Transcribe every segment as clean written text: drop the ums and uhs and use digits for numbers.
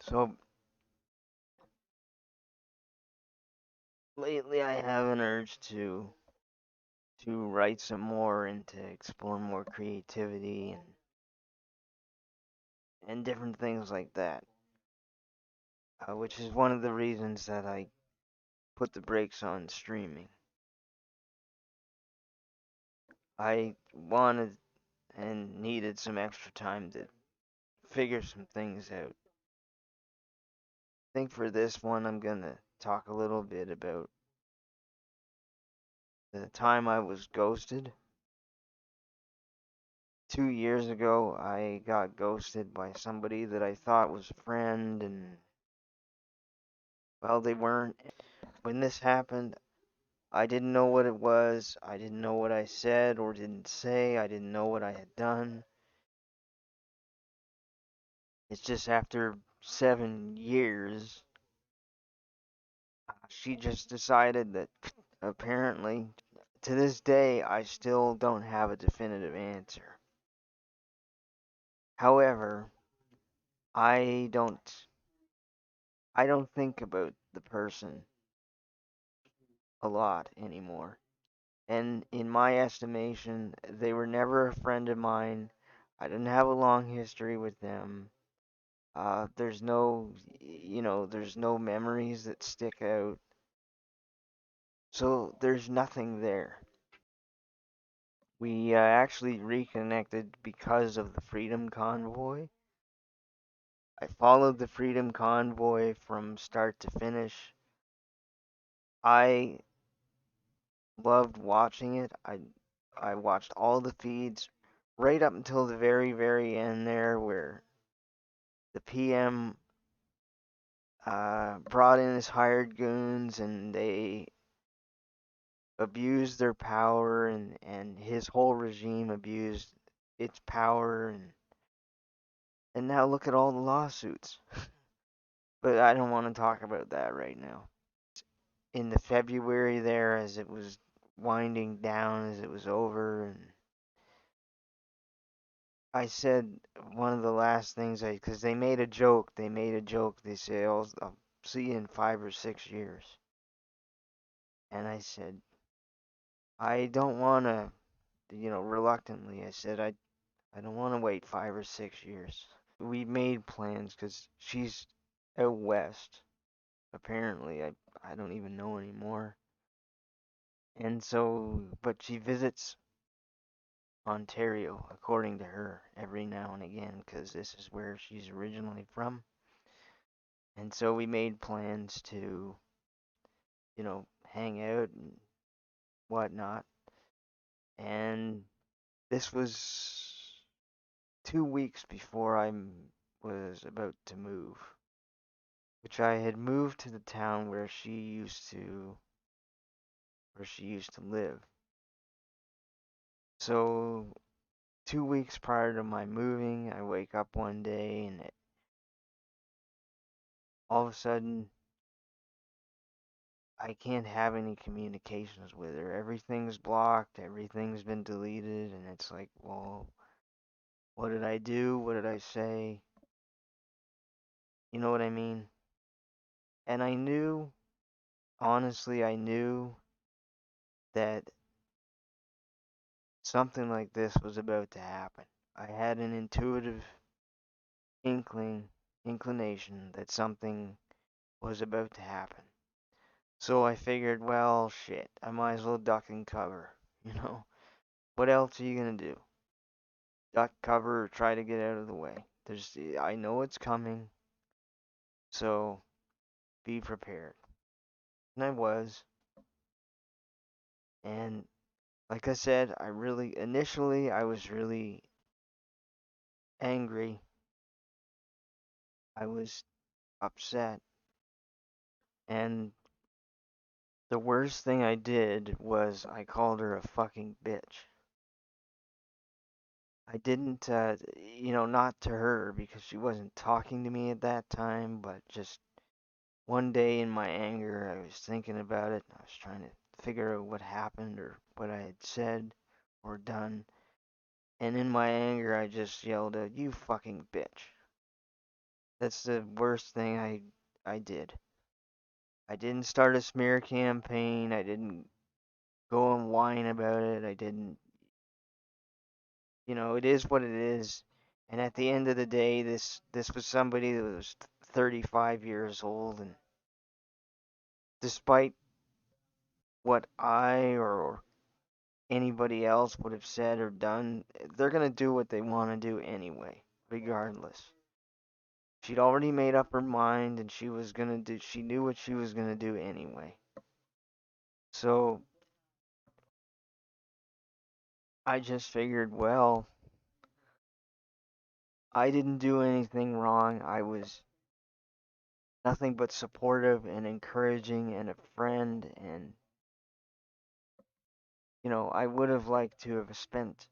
So lately I have an urge to write some more and to explore more creativity and different things like that. Which is one of the reasons that I put the brakes on streaming. I wanted and needed some extra time to figure some things out. I think for this one I'm gonna talk a little bit about the time I was ghosted. 2 years ago, I got ghosted by somebody that I thought was a friend, and well, they weren't. When this happened, I didn't know what it was. I didn't know what I said or didn't say. I didn't know what I had done. It's just after 7 years, she just decided that apparently, to this day, I still don't have a definitive answer. However, I don't I don't think about the person a lot anymore. And in my estimation, they were never a friend of mine. I didn't have a long history with them. There's there's no memories that stick out. So there's nothing there. We actually reconnected because of the Freedom Convoy. I followed the Freedom Convoy from start to finish. I loved watching it. I watched all the feeds right up until the very, very end there, where the PM brought in his hired goons and they abused their power, and his whole regime abused its power, and now look at all the lawsuits. But I don't want to talk about that right now. In the February there, as it was winding down, as it was over, and I said one of the last things because they made a joke. They made a joke. They say, I'll see you in 5 or 6 years. And I said, I don't want to, reluctantly, I said, I don't want to wait 5 or 6 years. We made plans because she's out west, apparently. I don't even know anymore. And so, but she visits Ontario, according to her, every now and again, because this is where she's originally from. And so we made plans to, hang out and whatnot. And this was 2 weeks before I was about to move, which I had moved to the town where she used to live. So 2 weeks prior to my moving, I wake up one day and all of a sudden I can't have any communications with her. Everything's blocked, everything's been deleted, and it's like, well, what did I do? What did I say? You know what I mean? And I knew, honestly, I knew that something like this was about to happen. I had an intuitive inkling, inclination that something was about to happen. So I figured, well, shit, I might as well duck and cover. You know, what else are you gonna do? Duck, cover, or try to get out of the way. I know it's coming, so be prepared. And I was, and like I said, initially, I was really angry. I was upset. And the worst thing I did was I called her a fucking bitch. I didn't, not to her because she wasn't talking to me at that time, but just one day in my anger, I was thinking about it. I was trying to figure out what happened or what I had said or done. And in my anger, I just yelled out, "You fucking bitch." That's the worst thing I did. I didn't start a smear campaign. I didn't go and whine about it. I didn't, it is what it is. And at the end of the day, this was somebody that was 35 years old, and despite what I or anybody else would have said or done, they're gonna do what they want to do anyway, regardless. She'd already made up her mind, and she knew what she was gonna do anyway. So I just figured, well, I didn't do anything wrong. I was nothing but supportive and encouraging and a friend, and I would have liked to have spent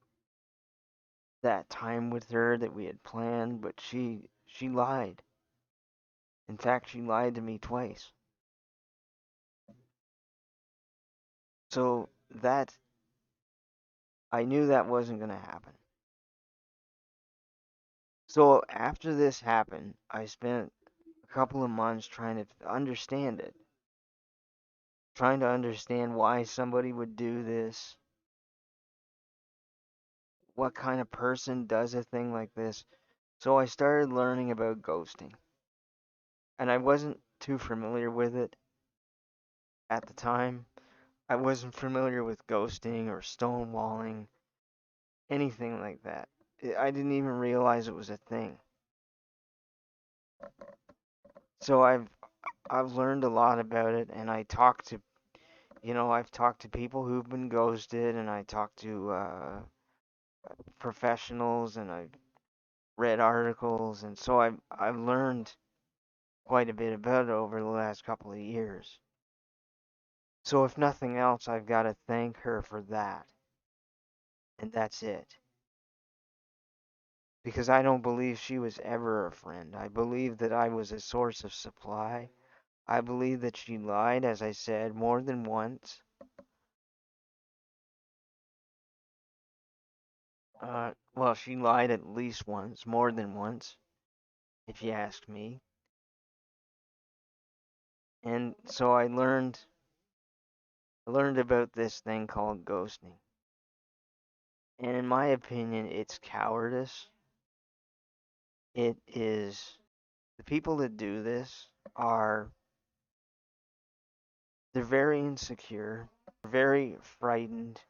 that time with her that we had planned, but she lied. In fact, she lied to me twice. So that I knew that wasn't going to happen. So after this happened, I spent a couple of months trying to understand it, trying to understand why somebody would do this, what kind of person does a thing like this. So I started learning about ghosting, and I wasn't too familiar with it at the time. I wasn't familiar with ghosting or stonewalling, anything like that. I didn't even realize it was a thing. So I've learned a lot about it, and I've talked to people who've been ghosted, and I talked to professionals, and I've read articles, and so I've learned quite a bit about it over the last couple of years. So if nothing else, I've got to thank her for that, and that's it. Because I don't believe she was ever a friend. I believe that I was a source of supply. I believe that she lied, as I said, more than once. Well, she lied at least once, more than once, if you ask me. And so I learned about this thing called ghosting. And in my opinion, it's cowardice. It is the people that do this are they're very insecure, very frightened.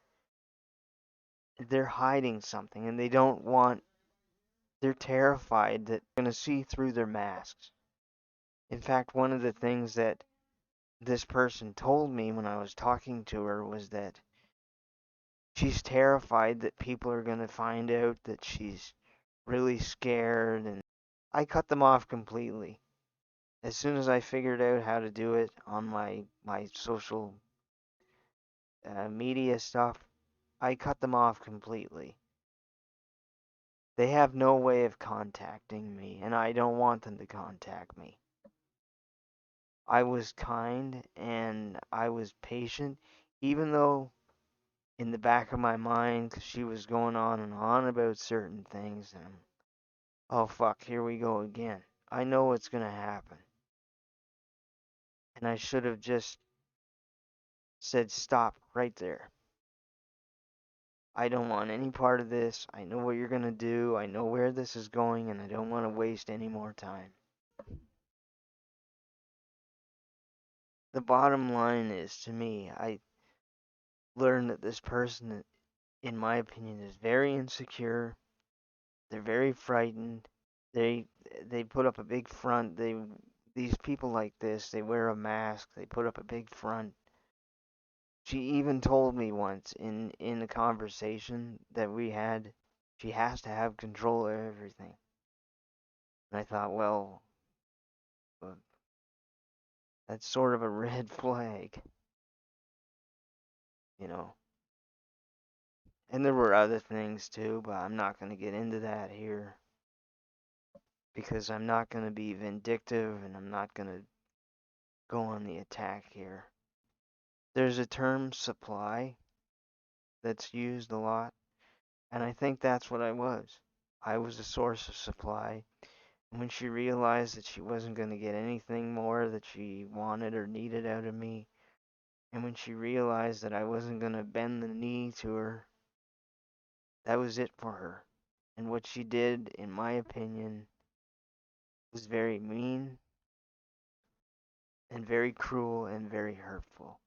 They're hiding something and they're terrified that they're going to see through their masks. In fact, one of the things that this person told me when I was talking to her was that she's terrified that people are going to find out that she's really scared, and I cut them off completely. As soon as I figured out how to do it on my social media stuff, I cut them off completely. They have no way of contacting me, and I don't want them to contact me. I was kind and I was patient, even though in the back of my mind, 'cause she was going on and on about certain things, and oh fuck, here we go again. I know what's gonna happen. And I should have just said stop right there. I don't want any part of this. I know what you're gonna do. I know where this is going, and I don't want to waste any more time. The bottom line is, to me, I learned that this person, in my opinion, is very insecure. They're very frightened. They they put up a big front. These people like this, they wear a mask. They put up a big front. She even told me once in a conversation that we had, she has to have control of everything. And I thought, well, uh, that's sort of a red flag, you know. And there were other things too, but I'm not going to get into that here because I'm not going to be vindictive and I'm not going to go on the attack here. There's a term supply that's used a lot, and I think that's what I was. I was a source of supply. When she realized that she wasn't going to get anything more that she wanted or needed out of me, and when she realized that I wasn't going to bend the knee to her, that was it for her. And what she did, in my opinion, was very mean and very cruel and very hurtful.